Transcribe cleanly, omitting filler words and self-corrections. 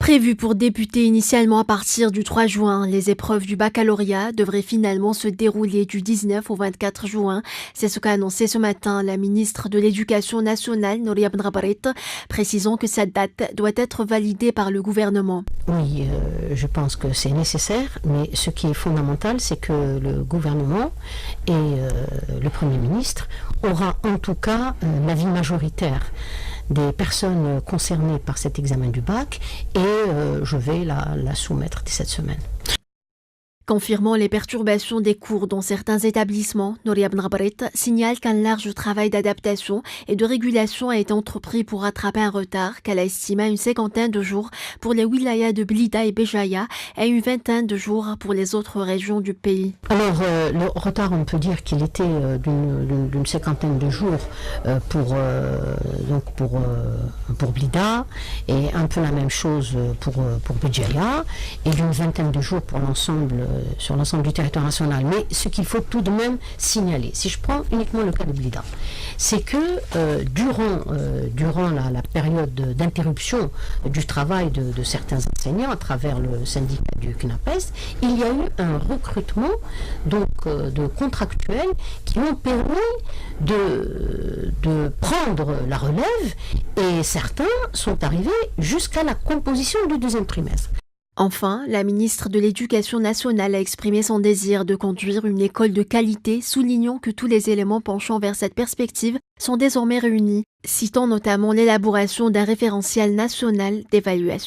Prévues pour débuter initialement à partir du 3 juin, les épreuves du baccalauréat devraient finalement se dérouler du 19 au 24 juin. C'est ce qu'a annoncé ce matin la ministre de l'Éducation nationale, Nouria Benrabaret, précisant que cette date doit être validée par le gouvernement. Oui, je pense que c'est nécessaire, mais ce qui est fondamental, c'est que le gouvernement et le Premier ministre aura en tout cas l'avis majoritaire des personnes concernées par cet examen du bac et je vais la soumettre dès cette semaine. Confirmant les perturbations des cours dans certains établissements, Nouria Benrabaret signale qu'un large travail d'adaptation et de régulation a été entrepris pour rattraper un retard qu'elle a estimé à une 50aine de jours pour les wilayas de Blida et Béjaïa et à une 20aine de jours pour les autres régions du pays. Alors, le retard, on peut dire qu'il était d'une 50aine de jours pour Blida et un peu la même chose pour Béjaïa et d'une 20aine de jours pour sur l'ensemble du territoire national. Mais ce qu'il faut tout de même signaler, si je prends uniquement le cas de Blida, c'est que durant la période d'interruption du travail de certains enseignants à travers le syndicat du CNAPES, il y a eu un recrutement de contractuels qui ont permis de prendre la relève et certains sont arrivés jusqu'à la composition du deuxième trimestre. Enfin, la ministre de l'Éducation nationale a exprimé son désir de conduire une école de qualité, soulignant que tous les éléments penchant vers cette perspective sont désormais réunis, citant notamment l'élaboration d'un référentiel national d'évaluation.